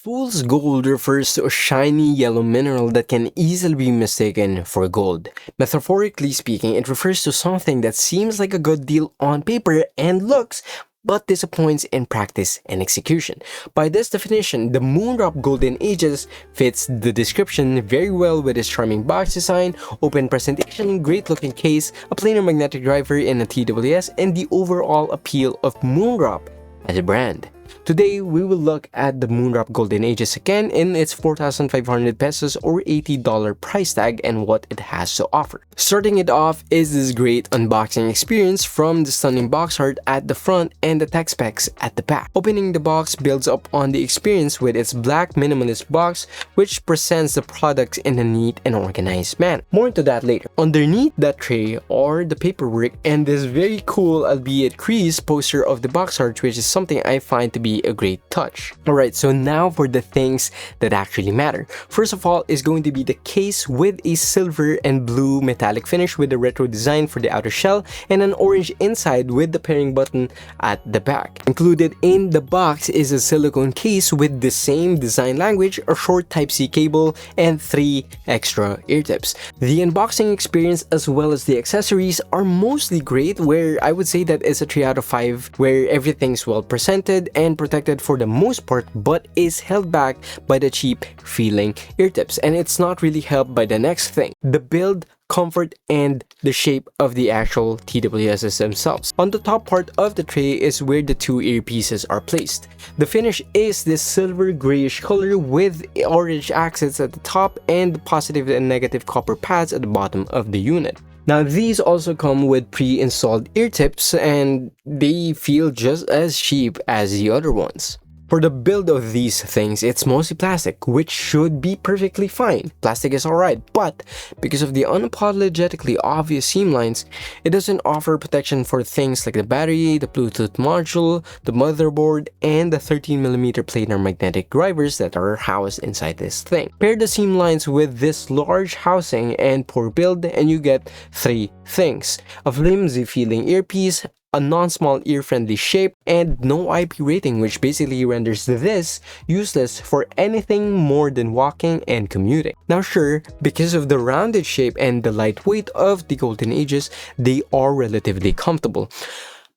Fool's gold refers to a shiny yellow mineral that can easily be mistaken for gold. Metaphorically speaking, it refers to something that seems like a good deal on paper and looks, but disappoints in practice and execution. By this definition, the Moondrop Golden Ages fits the description very well with its charming box design, open presentation, great looking case, a planar magnetic driver in a TWS, and the overall appeal of Moondrop as a brand. Today, we will look at the Moondrop Golden Ages again in its 4,500 pesos or $80 price tag and what it has to offer. Starting it off is this great unboxing experience from the stunning box art at the front and the tech specs at the back. Opening the box builds up on the experience with its black minimalist box, which presents the products in a neat and organized manner. More into that later. Underneath that tray are the paperwork and this very cool albeit creased poster of the box art, which is something I find to be a great touch. Alright, so now for the things that actually matter. First of all is going to be the case with a silver and blue metallic finish with a retro design for the outer shell and an orange inside with the pairing button at the back. Included in the box is a silicone case with the same design language, a short Type-C cable, and 3 extra ear tips. The unboxing experience as well as the accessories are mostly great, where I would say that it's a 3 out of 5, where everything's well presented and protected for the most part, but is held back by the cheap feeling ear tips, and it's not really helped by the next thing, the build, comfort, and the shape of the actual TWSs themselves. On the top part of the tray is where the 2 earpieces are placed. The finish is this silver grayish color with orange accents at the top and positive and negative copper pads at the bottom of the unit. Now these also come with pre-installed ear tips and they feel just as cheap as the other ones. For the build of these things, it's mostly plastic, which should be perfectly fine. Plastic is alright, but because of the unapologetically obvious seam lines, it doesn't offer protection for things like the battery, the Bluetooth module, the motherboard, and the 13mm planar magnetic drivers that are housed inside this thing. Pair the seam lines with this large housing and poor build, and you get 3 things: a flimsy feeling earpiece, a non-small ear-friendly shape, and no IP rating, which basically renders this useless for anything more than walking and commuting. Now sure, because of the rounded shape and the light weight of the Golden Ages, they are relatively comfortable.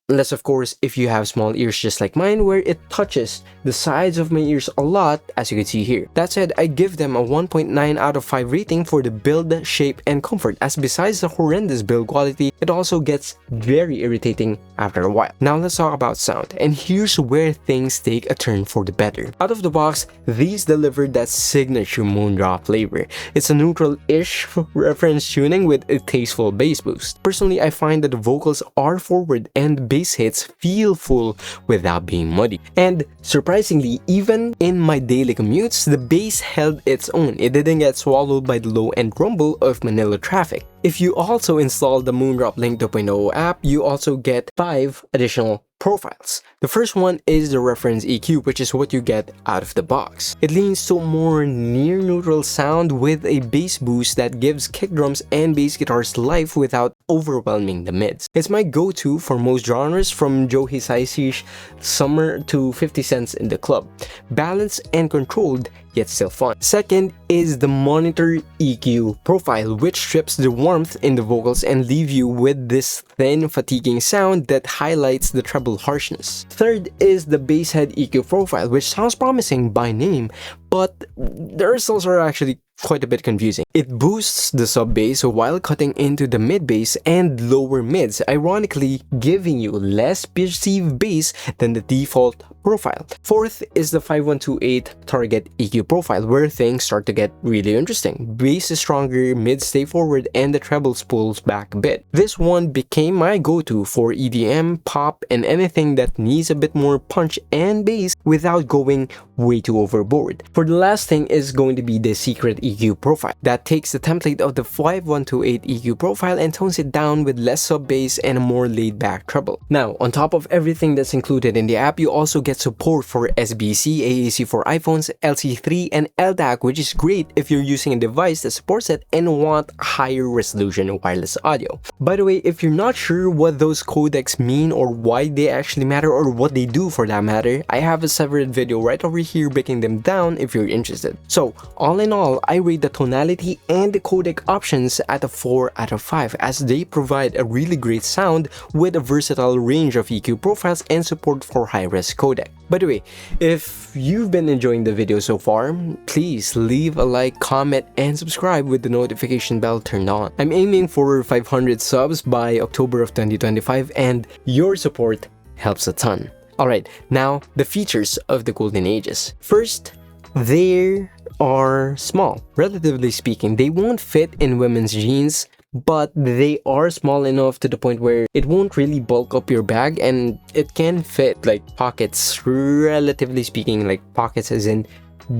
Unless of course if you have small ears just like mine, where it touches the sides of my ears a lot, as you can see here. That said, I give them a 1.9 out of 5 rating for the build, shape, and comfort, as besides the horrendous build quality, it also gets very irritating after a while. Now let's talk about sound, and here's where things take a turn for the better. Out of the box, these deliver that signature Moondrop flavor. It's a neutral-ish reference tuning with a tasteful bass boost. Personally, I find that the vocals are forward and bass hits feel full without being muddy. And surprisingly, even in my daily commutes, the bass held its own. It didn't get swallowed by the low-end rumble of Manila traffic. If you also install the Moondrop Link 2.0 app, you also get 5 additional profiles. The first one is the reference EQ, which is what you get out of the box. It leans to a more near neutral sound with a bass boost that gives kick drums and bass guitars life without overwhelming the mids. It's my go-to for most genres, from Joe Hisai's Summer to 50 Cents in the Club. Balanced and controlled, yet still fun. Second is the monitor EQ profile, which strips the warmth in the vocals and leave you with this thin, fatiguing sound that highlights the treble harshness. Third is the bass head EQ profile, which sounds promising by name, but the results are actually quite a bit confusing. It boosts the sub bass while cutting into the mid bass and lower mids, ironically giving you less perceived bass than the default profile. Fourth is the 5128 target EQ profile, where things start to get really interesting. Bass is stronger, mids stay forward, and the trebles pulls back a bit. This one became my go-to for EDM, pop, and anything that needs a bit more punch and bass without going way too overboard. For the last thing is going to be the secret EQ profile. That that takes the template of the 5128 EQ profile and tones it down with less sub-bass and a more laid-back treble. Now, on top of everything that's included in the app, you also get support for SBC, AAC for iPhones, LC3, and LDAC, which is great if you're using a device that supports it and want higher resolution wireless audio. By the way, if you're not sure what those codecs mean or why they actually matter or what they do for that matter, I have a separate video right over here breaking them down if you're interested. So, all in all, I rate the tonality and the codec options at a 4 out of 5 as they provide a really great sound with a versatile range of EQ profiles and support for high-res codec. By the way, if you've been enjoying the video so far, please leave a like, comment, and subscribe with the notification bell turned on. I'm aiming for 500 subs by October of 2025 and your support helps a ton. Alright, now the features of the Golden Ages. First, they are small. Relatively speaking, they won't fit in women's jeans, but they are small enough to the point where it won't really bulk up your bag and it can fit like pockets, relatively speaking, like pockets as in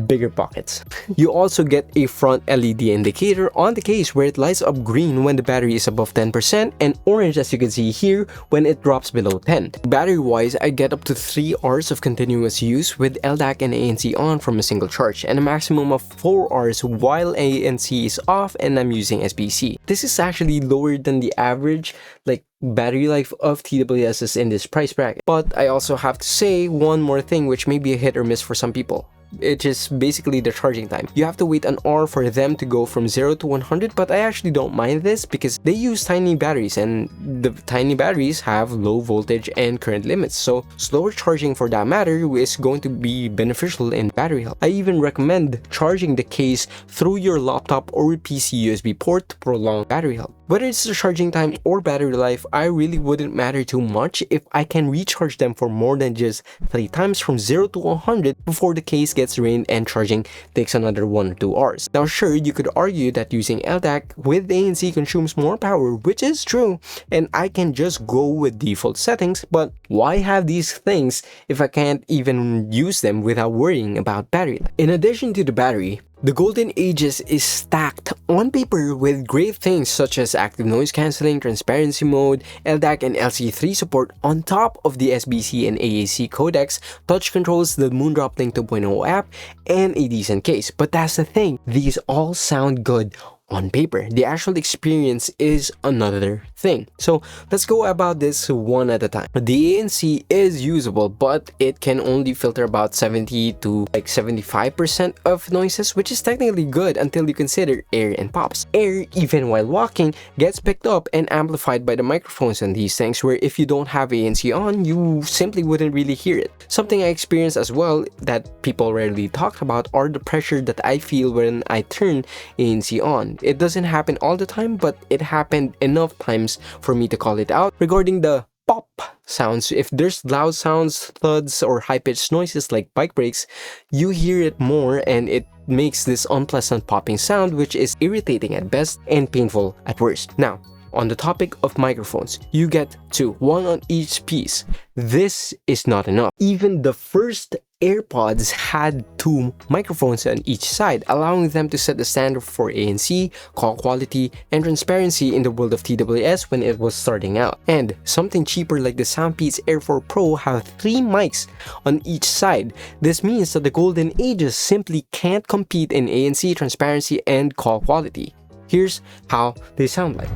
bigger pockets. You also get a front LED indicator on the case where it lights up green when the battery is above 10% and orange as you can see here when it drops below 10. Battery wise, I get up to 3 hours of continuous use with LDAC and ANC on from a single charge and a maximum of 4 hours while ANC is off and I'm using SBC. This is actually lower than the average like battery life of TWS's in this price bracket. But I also have to say one more thing which may be a hit or miss for some people. It is basically the charging time. You have to wait an hour for them to go from 0 to 100, but I actually don't mind this because they use tiny batteries and the tiny batteries have low voltage and current limits, so slower charging for that matter is going to be beneficial in battery health. I even recommend charging the case through your laptop or PC USB port to prolong battery health. Whether it's the charging time or battery life, I really wouldn't matter too much if I can recharge them for more than just 3 times from 0 to 100 before the case gets drained and charging takes another 1 or 2 hours. Now sure, you could argue that using LDAC with ANC consumes more power, which is true, and I can just go with default settings, but why have these things if I can't even use them without worrying about battery life? In addition to the battery, the Golden Ages is stacked on paper with great things such as active noise cancelling, transparency mode, LDAC and LC3 support on top of the SBC and AAC codecs, touch controls, the Moondrop Link 2.0 app, and a decent case. But that's the thing, these all sound good on paper. The actual experience is another thing. So let's go about this one at a time. The ANC is usable, but it can only filter about 70 to like 75% of noises, which is technically good until you consider air and pops. Air, even while walking, gets picked up and amplified by the microphones on these things, where if you don't have ANC on, you simply wouldn't really hear it. Something I experienced as well that people rarely talk about are the pressure that I feel when I turn ANC on. It doesn't happen all the time, but it happened enough times for me to call it out. Regarding the pop sounds, if there's loud sounds, thuds, or high-pitched noises like bike brakes, you hear it more and it makes this unpleasant popping sound which is irritating at best and painful at worst. Now, on the topic of microphones, you get 2, 1 on each piece. This is not enough. Even the first AirPods had 2 microphones on each side, allowing them to set the standard for ANC, call quality, and transparency in the world of TWS when it was starting out. And something cheaper like the Soundpeats Air 4 Pro have 3 mics on each side. This means that the Golden Ages simply can't compete in ANC, transparency, and call quality. Here's how they sound like.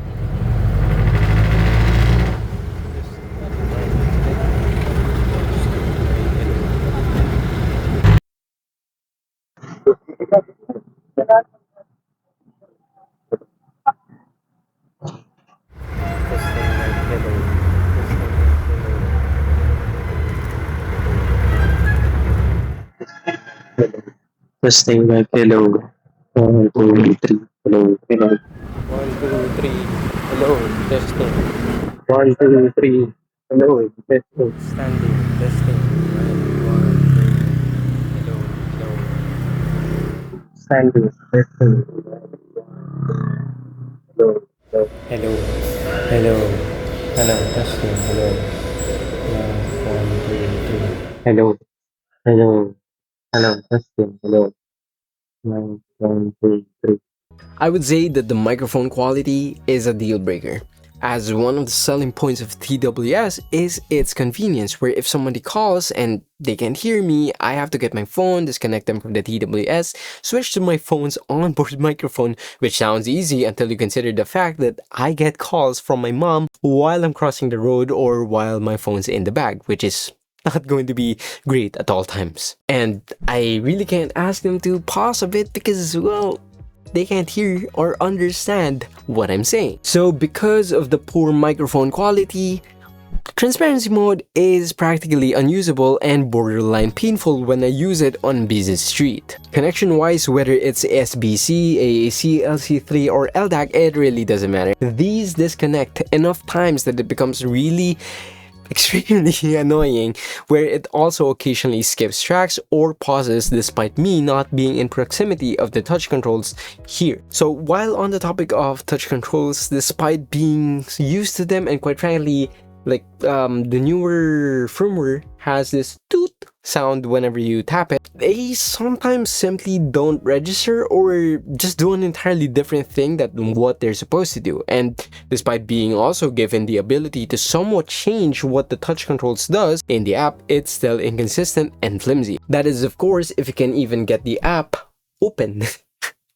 Testing like hello. 1, 2, 3. Hello. Hello. 1, 2, 3. Hello, testing. 1, 2, 3. Hello. Testing. Standing, testing. 1, 2. Hello, hello. Standing. Testing. Hello. Hello. Hello, hello, hello, testing, hello. 1, 2, 3. Hello. Hello. Hello. Testing. Hello. 1, 2, 3. I would say that the microphone quality is a deal breaker, as one of the selling points of TWS is its convenience, where if somebody calls and they can't hear me, I have to get my phone, disconnect them from the TWS, switch to my phone's onboard microphone, which sounds easy until you consider the fact that I get calls from my mom while I'm crossing the road or while my phone's in the bag, which is not going to be great at all times. And I really can't ask them to pause a bit because, well, they can't hear or understand what I'm saying. So because of the poor microphone quality, transparency mode is practically unusable and borderline painful when I use it on busy street. Connection wise, whether it's SBC, AAC, LC3 or LDAC, it really doesn't matter. These disconnect enough times that it becomes really extremely annoying, where it also occasionally skips tracks or pauses despite me not being in proximity of the touch controls here. So while on the topic of touch controls, despite being used to them and quite frankly, like the newer firmware has this toot sound whenever you tap it, they sometimes simply don't register or just do an entirely different thing than what they're supposed to do. And despite being also given the ability to somewhat change what the touch controls does in the app, it's still inconsistent and flimsy. That is, of course, if you can even get the app open.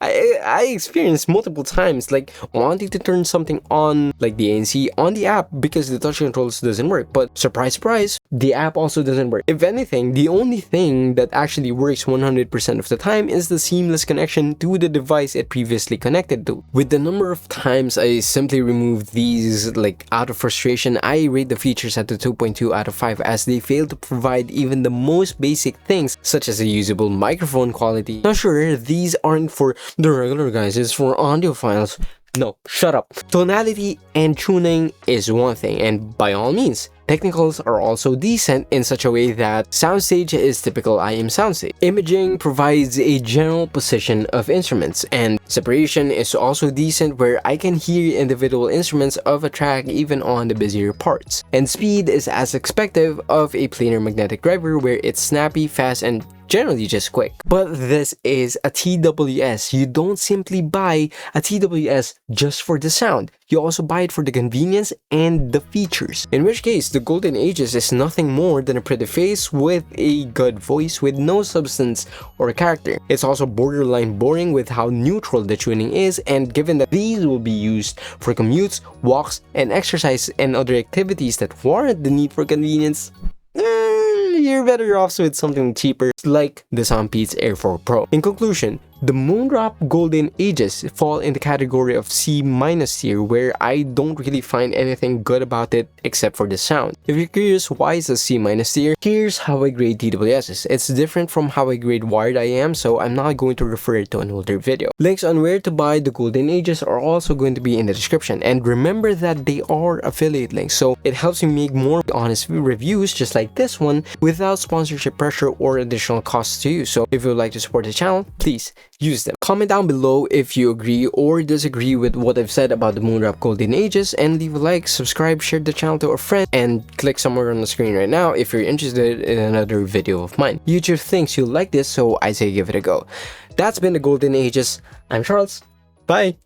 I experienced multiple times like wanting to turn something on like the ANC on the app because the touch controls doesn't work, but surprise surprise, the app also doesn't work. If anything, the only thing that actually works 100% of the time is the seamless connection to the device it previously connected to. With the number of times I simply removed these like out of frustration, I rate the features at a 2.2 out of 5 as they fail to provide even the most basic things such as a usable microphone quality. Now sure, these aren't for the regular guys, it's for audiophiles. No, shut up. Tonality and tuning is one thing, and by all means, technicals are also decent in such a way that soundstage is typical IEM soundstage. Imaging provides a general position of instruments, and separation is also decent where I can hear individual instruments of a track even on the busier parts. And speed is as expected of a planar magnetic driver where it's snappy, fast, and generally just quick. But this is a TWS. You don't simply buy a TWS just for the sound. You also buy it for the convenience and the features. In which case, the Golden Ages is nothing more than a pretty face with a good voice with no substance or character. It's also borderline boring with how neutral the tuning is, and given that these will be used for commutes, walks, and exercise and other activities that warrant the need for convenience, you're better off with something cheaper like the Soundpeats Air 4 Pro. In conclusion, the Moondrop Golden Ages fall in the category of C- tier, where I don't really find anything good about it except for the sound. If you're curious why it's a C- tier, here's how I grade TWSs. It's different from how I grade wired IEM, so I'm not going to refer to an older video. Links on where to buy the Golden Ages are also going to be in the description, and remember that they are affiliate links, so it helps me make more honest reviews just like this one without sponsorship pressure or additional costs to you. So if you would like to support the channel, please use them. Comment down below if you agree or disagree with what I've said about the Moondrop Golden Ages, and leave a like, subscribe, share the channel to a friend, and click somewhere on the screen right now if you're interested in another video of mine. YouTube thinks you'll like this, so I say give it a go. That's been the Golden Ages. I'm Charles. Bye!